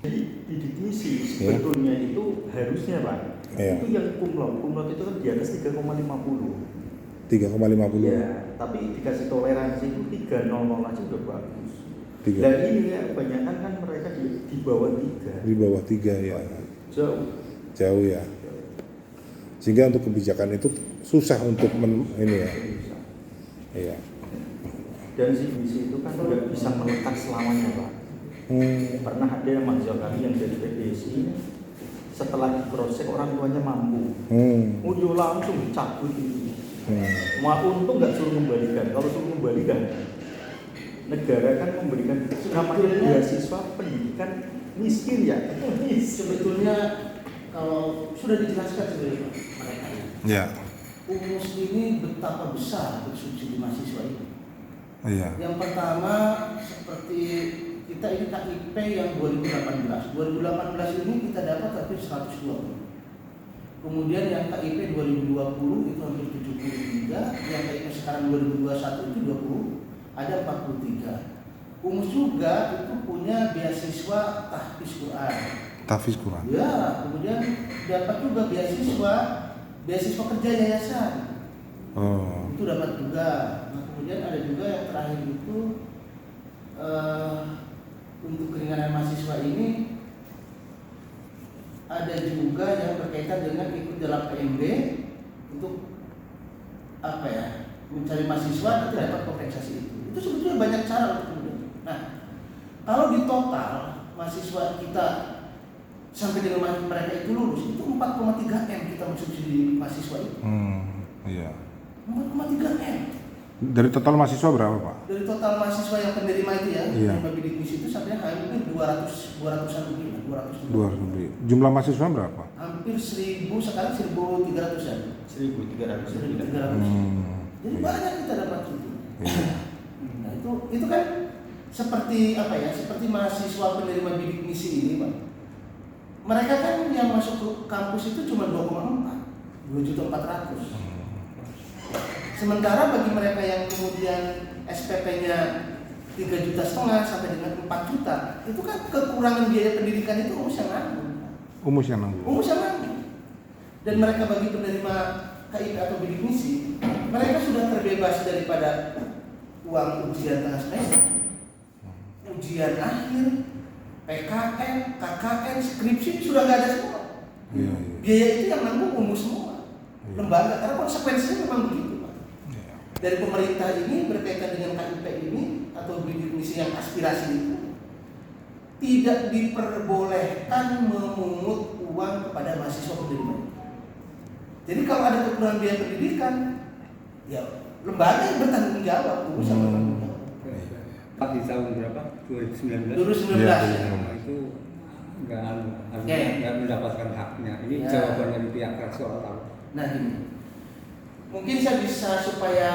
Jadi bidik misi sebetulnya itu harusnya Pak, itu yang kumlot itu kan di atas 3,50. 3,50. Ya, tapi dikasih toleransi itu 3,00 aja udah bagus. Dan ini ya kebanyakan kan mereka di bawah 3. Di bawah 3 ya. Jauh ya. Sehingga untuk kebijakan itu susah untuk ini ya. Iya. Dan si misi itu kan tidak bisa melekat selamanya Pak. Pernah ada yang mahasiswa kami yang dari PDSI setelah di cross check orang tuanya mampu, udah langsung cabut itu. Mau untung nggak suruh kembalikan. Kalau suruh kembalikan, negara kan memberikan namanya beasiswa pendidikan miskin ya. Sebetulnya kalau sudah dijelaskan sebenarnya mereka ya. UMUS ini betapa besar untuk subsidi mahasiswa ini. Iya. Yang pertama seperti kita ini KIP yang 2018 ini kita dapat hampir 120. Kemudian yang KIP 2020 itu hampir 73, yang KIP sekarang 2021 itu 20, ada 43. UMUS juga itu punya beasiswa tahfiz Quran. Tahfiz Quran. Ya, kemudian dapat juga beasiswa kerja yayasan. Itu dapat juga. Nah, kemudian ada juga yang terakhir itu untuk keringanan mahasiswa ini ada juga yang berkaitan dengan ikut dalam PMB untuk mencari mahasiswa nanti dapat kompensasi itu. Itu sebetulnya banyak cara untuk kemudian. Nah, kalau di total mahasiswa kita sampai dengan mereka itu lulus itu 4,3 M kita mensubsidi mahasiswa itu. Iya. 4,3 M. Dari total mahasiswa berapa Pak? Dari total mahasiswa yang penerima itu ya, penerima bidik misi itu sampai hampir 200-an lebih. 200 lebih. Jumlah mahasiswa berapa? Hampir 1000, sekarang 1.300-an. 1.300. Jadi banyak kita dapat itu. Nah itu kan seperti seperti mahasiswa penerima bidik misi ini Pak. Mereka kan yang masuk ke kampus itu cuma 2,4. Sementara bagi mereka yang kemudian SPP-nya 3,5 juta sampai dengan 4 juta, itu kan kekurangan biaya pendidikan itu UMUS yang nanggung. Dan mereka bagi penerima KIP atau bidik misi, mereka sudah terbebas daripada uang ujian tengah semester, ujian akhir, PKN, KKN, skripsi sudah nggak ada semua. Biaya itu yang nanggung UMUS semua, lembaga, karena konsekuensinya memang begitu. Dari pemerintah ini berkaitan dengan KIP ini atau bidik misi yang aspirasi itu tidak diperbolehkan memungut uang kepada mahasiswa penerima. Jadi kalau ada kekurangan biaya pendidikan, ya lembaga yang bertanggung jawab, urusan bertanggung jawab. Pak di tahun berapa? 2019. 2019. Itu nggak mendapatkan haknya. Ini jawaban dari pihak rektor tahu. Nah ini, mungkin saya bisa supaya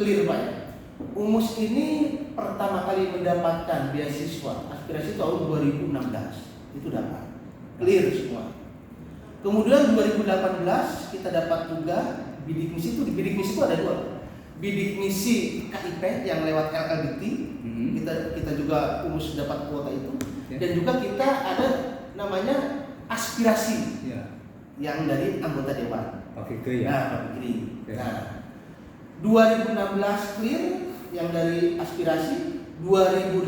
clear Pak ya. UMUS ini pertama kali mendapatkan beasiswa aspirasi tahun 2016 itu dapat clear semua. Kemudian 2018 kita dapat juga bidik misi itu. Di bidik misi itu ada dua. Bidik misi KIP yang lewat LLBT, kita juga UMUS dapat kuota itu. Dan juga kita ada namanya aspirasi yang dari anggota dewan. Pak Fikri ya. Pak Fikri. Nah, 2016 clear yang dari aspirasi, 2018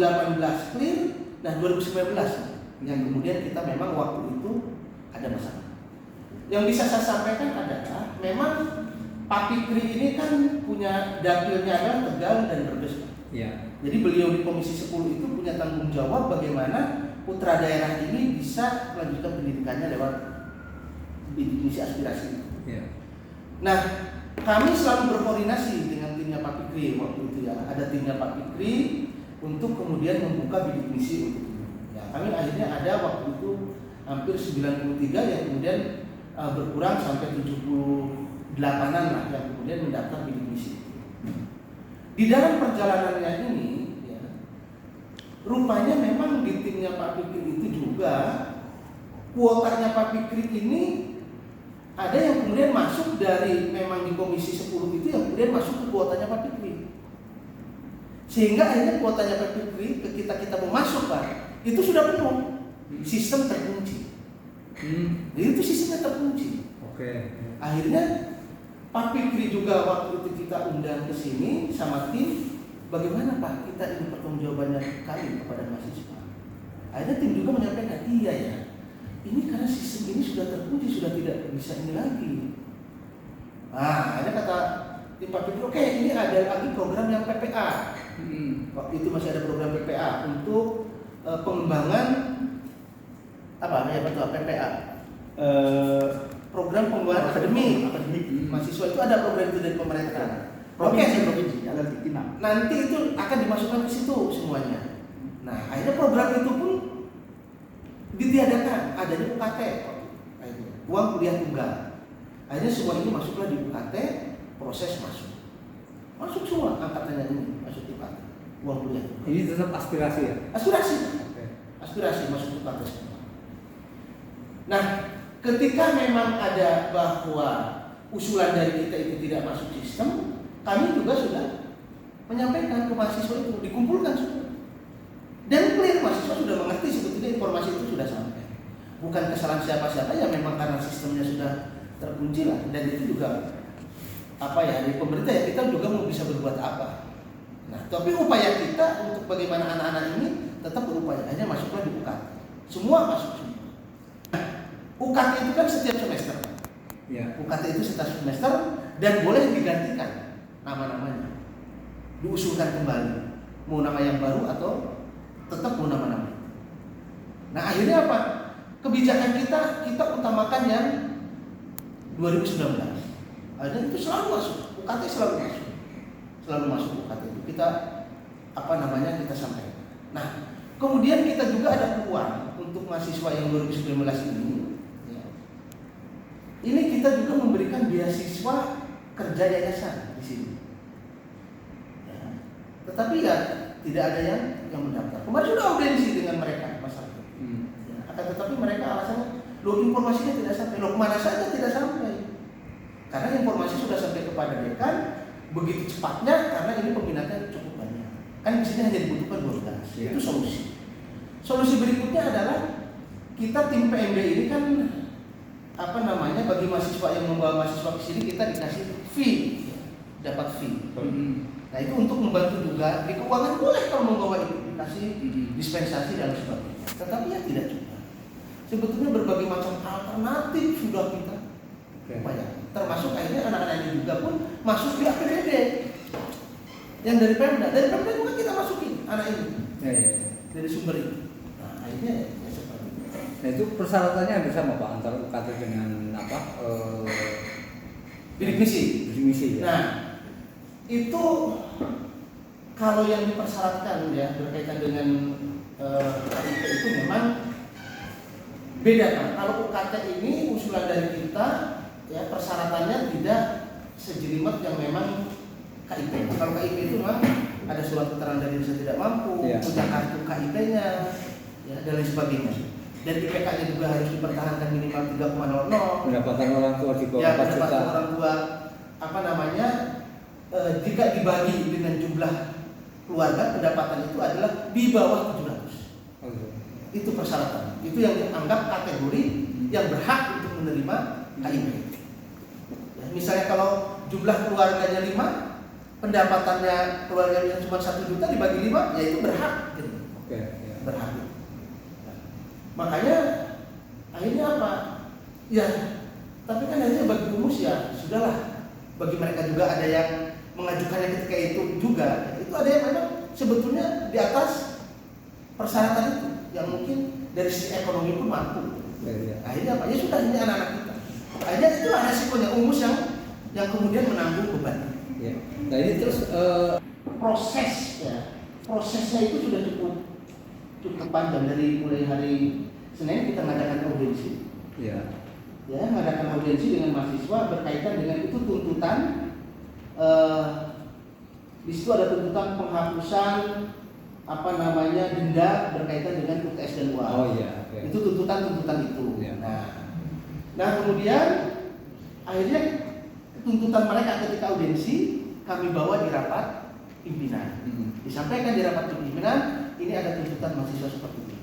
clear, nah 2019 yang kemudian kita memang waktu itu ada masalah. Yang bisa saya sampaikan adalah memang Pak Fikri ini kan punya dapilnya adalah Tegal dan Brebes. Ya. Jadi beliau di Komisi 10 itu punya tanggung jawab bagaimana putra daerah ini bisa melanjutkan pendidikannya lewat bidik misi aspirasi. Ya. Nah, kami selalu berkoordinasi dengan timnya Pak Fikri waktu itu ya. Ada timnya Pak Fikri untuk kemudian membuka bidik misi untuk itu. Ya, kami akhirnya ada waktu itu hampir 93 yang kemudian berkurang sampai 78-an lah yang kemudian mendaftar bidik misi. Di dalam perjalanannya ini, ya, rupanya memang di timnya Pak Fikri itu juga kuotanya Pak Fikri ini ada yang kemudian masuk dari memang di Komisi 10 itu yang kemudian masuk ke kuotanya Pak Fikri. Sehingga akhirnya kuotanya PPPRI kita mau masuk Pak, itu sudah penuh. Sistem terkunci. Jadi itu sistemnya terkunci. Oke. Akhirnya Pak Fikri juga waktu itu kita undang ke sini sama tim, bagaimana Pak kita ini pertanggungjawabannya kali kepada mahasiswa. Akhirnya tim juga menyampaikan, iya ya, ini karena sistem ini sudah terkunci, sudah tidak bisa ini lagi. Nah, ada kata tim Pak Fikri, oke ini ada lagi program yang PPA. Waktu itu masih ada program PPA untuk pengembangan apa ya betul PPA. Program pengembangan akademik. Mahasiswa itu ada program itu dari pemerintah. Provinsi ada di Nanti itu akan dimasukkan ke situ semuanya. Nah, akhirnya program itu pun ditiadakan, adanya UKT, uang kuliah tunggal. Akhirnya semua ini masuklah di UKT, proses masuk semua angkatannya ini masuk di UKT, uang kuliah tunggal. Ini tetap aspirasi ya? Aspirasi, Oke. aspirasi masuk UKT semua. Nah, ketika memang ada bahwa usulan dari kita itu tidak masuk sistem, kami juga sudah menyampaikan ke mahasiswa itu, dikumpulkan semua. Dan clear, mahasiswa sudah mengerti sebetulnya informasi itu sudah sampai. Bukan kesalahan siapa-siapa, ya memang karena sistemnya sudah terkunci lah. Dan itu juga dari pemerintah ya kita juga mau bisa berbuat apa. Nah, tapi upaya kita untuk bagaimana anak-anak ini tetap berupaya, hanya masuklah di UKT. Semua masuk semua. UKT itu kan setiap semester. Ya. UKT itu setiap semester dan boleh digantikan nama-namanya, diusulkan kembali, mau nama yang baru atau tetap mau nama-nama. Nah akhirnya apa? Kebijakan kita utamakan yang 2019. Akhirnya itu selalu masuk, UKT selalu masuk UKT itu kita kita sampaikan. Nah kemudian kita juga ada peluang untuk mahasiswa yang 2019 ini. Ini kita juga memberikan beasiswa kerja yayasan di sini. Ya. Tetapi ya tidak ada yang mendaftar. Kemarin sudah audiensi dengan mereka masalah itu. Ya. Akan tetapi mereka alasannya, informasinya tidak sampai. Kemana saja tidak sampai. Karena informasi sudah sampai kepada dekan begitu cepatnya karena ini peminatnya cukup banyak. Kan di sini hanya dibutuhkan 12. Ya. Itu solusi. Solusi berikutnya adalah kita tim PMB ini kan bagi mahasiswa yang membawa mahasiswa ke sini kita dikasih fee, dapat fee. Nah itu untuk membantu juga di keuangan boleh kalau membawa itu dikasih dispensasi dan sebagainya. Tetapi ya tidak juga. Sebetulnya berbagai macam alternatif sudah kita upaya. Termasuk akhirnya anak-anak ini juga pun masuk di APBD yang dari Pemda. Dari Pemda juga kita masukin anak ini dari sumber itu. Nah akhirnya ya seperti itu. Nah itu persyaratannya hampir sama Pak antara UKT dengan bidik misi. Ya? Nah itu kalau yang dipersyaratkan ya berkaitan dengan KIP itu memang beda Pak. Kalau UKT ini usulan dari kita ya persyaratannya tidak sejelimet yang memang KIP. Kalau KIP itu memang ada surat keterangan dari desa tidak mampu, punya kartu KIP-nya, ya, dan lain sebagainya. Dan IPK-nya juga harus dipertahankan minimal 3,00. Pendapatan orang tua di bawah 4 juta. Pendapatan orang tua jika dibagi dengan jumlah keluarga pendapatan itu adalah di bawah 700. Itu persyaratan. Itu yang dianggap kategori yang berhak untuk menerima KIP. Ya, misalnya kalau jumlah keluarganya 5, pendapatannya keluarganya cuma 1 juta dibagi 5, ya itu berhak. Gitu. Berhak. Nah, makanya akhirnya apa? Ya, tapi kan akhirnya bagi rumus ya sudahlah. Bagi mereka juga ada yang mengajukannya ketika itu juga. Itu ada yang memang sebetulnya di atas persyaratan itu, yang mungkin dari sisi ekonomi pun mampu. Akhirnya apa? Ya sudah, ini anak-anak kita. Akhirnya itulah resikonya umus yang kemudian menanggung beban. Ya. Nah ini terus prosesnya itu sudah cukup panjang. Dari mulai hari Senin kita mengadakan audiensi. Ya, mengadakan audiensi dengan mahasiswa berkaitan dengan itu tuntutan. Di situ ada tuntutan penghapusan denda berkaitan dengan UTS dan UAS. Oh iya. Itu tuntutan itu. Ya. Nah kemudian akhirnya tuntutan mereka ketika audiensi kami bawa di rapat pimpinan. Disampaikan di rapat pimpinan, ini ada tuntutan mahasiswa seperti ini.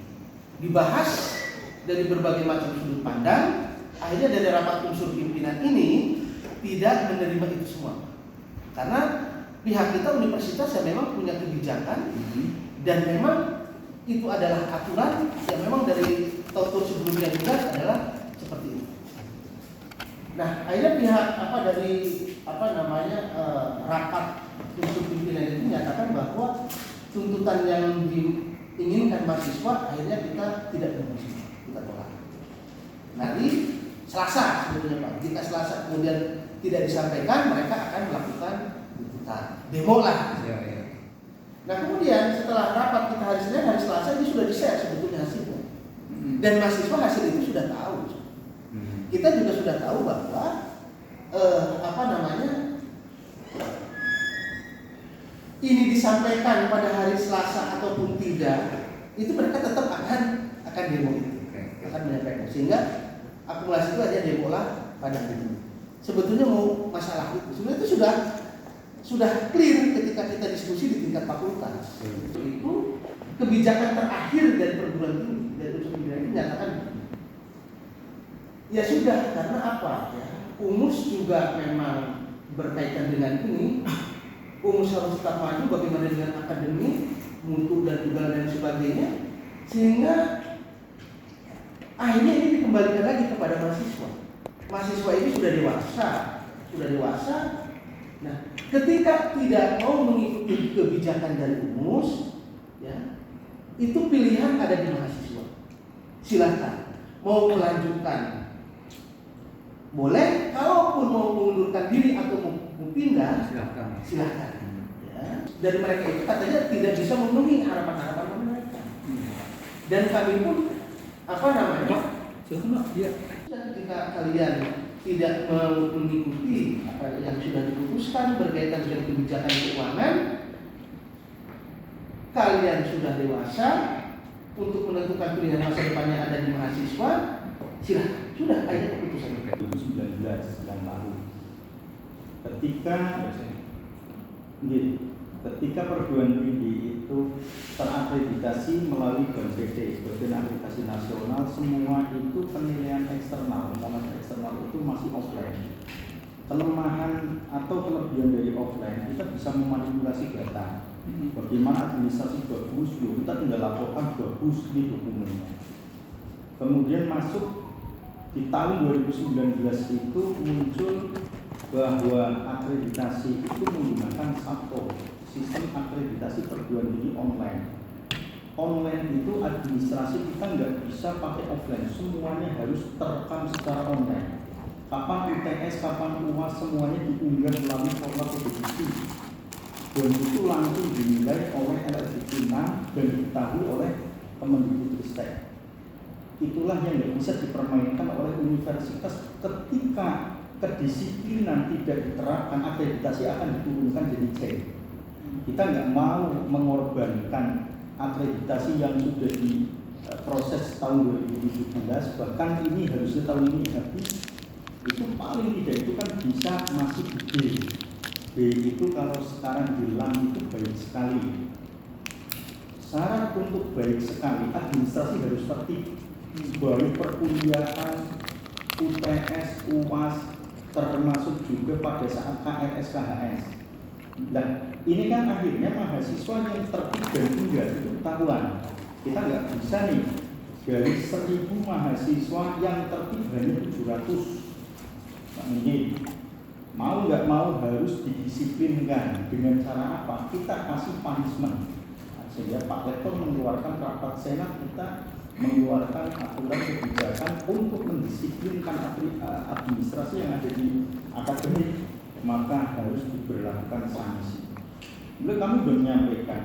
Dibahas dari berbagai macam sudut pandang, akhirnya dari rapat unsur pimpinan ini tidak menerima itu semua. Karena pihak kita universitas yang memang punya kebijakan dan memang itu adalah aturan yang memang dari tahun sebelumnya juga adalah seperti itu. Nah, akhirnya pihak rapat unsur pimpinan itu menyatakan bahwa tuntutan yang diinginkan mahasiswa akhirnya kita tidak menerima, kita tolak. Nanti Selasa sebetulnya Pak, jika Selasa kemudian tidak disampaikan, mereka akan melakukan tuntutan demo lah. Ya. Nah kemudian setelah rapat kita hari Senin, hari Selasa ini sudah di-share sebetulnya hasilnya. Dan mahasiswa hasil itu sudah tahu. Kita juga sudah tahu bahwa ini disampaikan pada hari Selasa ataupun tidak, itu mereka tetap akan demo itu, akan menyampaikan. Sehingga akumulasi itu aja demo lah pada hari ini. Sebetulnya mau masalah itu, sebenarnya itu sudah clear ketika kita diskusi di tingkat fakultas. Itu kebijakan terakhir dari perguruan tinggi dari unsur pimpinan ini menyatakan ya sudah, karena apa ya, UNUS juga memang berkaitan dengan ini. UNUS harus tetap maju, bagaimana dengan akademi, mutu dan juga lain sebagainya, sehingga akhirnya ini dikembalikan lagi kepada mahasiswa. Mahasiswa ini sudah dewasa. Nah, ketika tidak mau mengikuti kebijakan dari UNUS, ya, itu pilihan ada di mahasiswa. Silakan mau melanjutkan, boleh. Kalaupun mau mengundurkan diri atau mau pindah, silakan. Ya. Dari mereka itu katanya tidak bisa memenuhi harapan-harapan mereka. Dan kami pun ketika kalian tidak mengikuti apa yang sudah diputuskan berkaitan dengan kebijakan keuangan, kalian sudah dewasa untuk menentukan pilihan masa depannya ada di mahasiswa, silakan. Sudah ada keputusan 2019 yang lalu. Ketika perguruan tinggi itu terakreditasi melalui BANPT, Badan Akreditasi Nasional, semua itu penilaian eksternal, komponen eksternal itu masih offline. Kelemahan atau kelebihan dari offline, kita bisa memanipulasi data. Bagaimana administrasi bagus, kita tinggal laporkan bagus di dokumennya. Kemudian masuk di tahun 2019 itu muncul bahwa akreditasi itu menggunakan SAPTO, sistem akreditasi perguruan tinggi online. Online itu administrasi kita nggak bisa pakai offline, semuanya harus terekam secara online. Kapan UTS, kapan UAS, semuanya diunggah melalui portal PDBT. Dan itu langsung dinilai oleh LSDP 6 dan diketahui oleh Kemendikbudristek. Itulah yang nggak bisa dipermainkan oleh universitas. Ketika kedisiplinan tidak diterapkan, akreditasi akan diturunkan jadi C. Kita nggak mau mengorbankan akreditasi yang sudah diproses tahun 2017, bahkan ini harusnya tahun ini habis. Itu paling tidak itu kan bisa masih di B. B itu kalau sekarang bilang itu baik sekali. Syarat untuk baik sekali, administrasi harus tertib. Baik perkuliahan, UTS, UAS, termasuk juga pada saat KRS, KHS. Nah, ini kan akhirnya mahasiswa yang tertib dan tunggal itu ketahuan. Kita nggak bisa nih dari 1.000 mahasiswa yang tertib hanya 700. Nah, ini mau nggak mau harus didisiplinkan. Dengan cara apa? Kita kasih punishment. Sehingga Pak Rektor mengeluarkan rapat senat, kita mengeluarkan aturan kebijakan untuk mendisiplinkan administrasi yang ada di akademik, maka harus diberlakukan sanksi. Lalu kami sudah menyampaikan,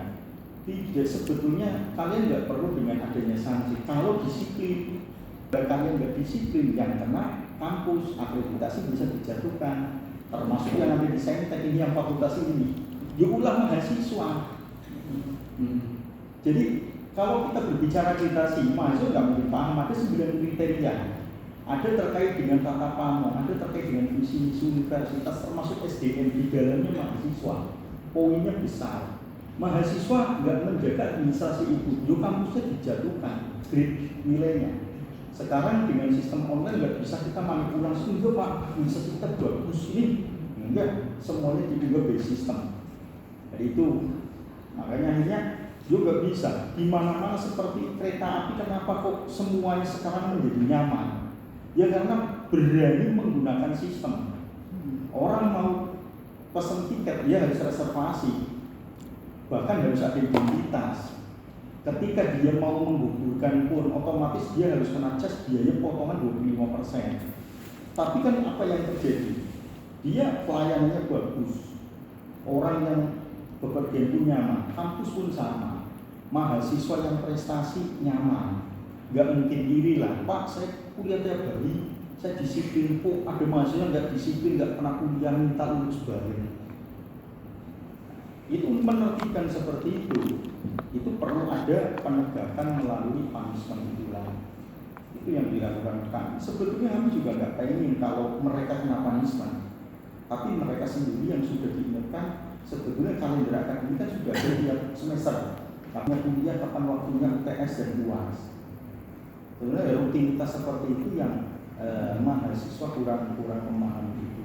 tidak, sebetulnya kalian nggak perlu dengan adanya sanksi. Kalau disiplin, dan kalian nggak disiplin, yang kena kampus, akreditasi bisa dijatuhkan. Termasuk yang ada di Saintek ini, yang fakultas ini, diulang mahasiswa. Jadi kalau kita berbicara akreditasi, mahasiswa nggak mungkin paham. Ada 9 kriteria. Ada terkait dengan tata pamo, ada terkait dengan visi misi universitas, termasuk SDM di dalamnya mahasiswa. Poinnya besar. mahasiswa nggak menjaga administrasi itu, yo kampusnya dijatuhkan grade nilainya. Sekarang dengan sistem online nggak bisa kita manipulasi juga Pak, administrasi kita bagus ini, enggak, semuanya dibuat by system. Jadi itu makanya akhirnya juga bisa di mana-mana seperti kereta api. Kenapa kok semuanya sekarang menjadi nyaman? Ya karena berani menggunakan sistem. Orang mau pesan tiket dia harus reservasi, bahkan harus ada identitas. Ketika dia mau menggugurkan pun otomatis dia harus kena cas biaya potongan 25%. Tapi kan apa yang terjadi? Dia pelayanannya bagus, orang yang bekerja itu nyaman, kampus pun sama, mahasiswa yang prestasi nyaman. Gak mungkin diri lah, Pak saya kuliah tiap hari, saya disiplin, kok ada mahasiswa nggak disiplin, nggak pernah kuliah minta lulus bareng. Itu menertibkan seperti itu perlu ada penegakan melalui punishment itulah. Itu yang dilakukan kami. Sebetulnya kami juga nggak pengen kalau mereka kena punishment, tapi mereka sendiri yang sudah diingatkan. Sebetulnya kalender akademik kan sudah ada tiap semester. Kapan kuliah, kapan waktunya UTS dan UAS. Sebenarnya rutinitas seperti itu yang mahasiswa kurang memahami itu.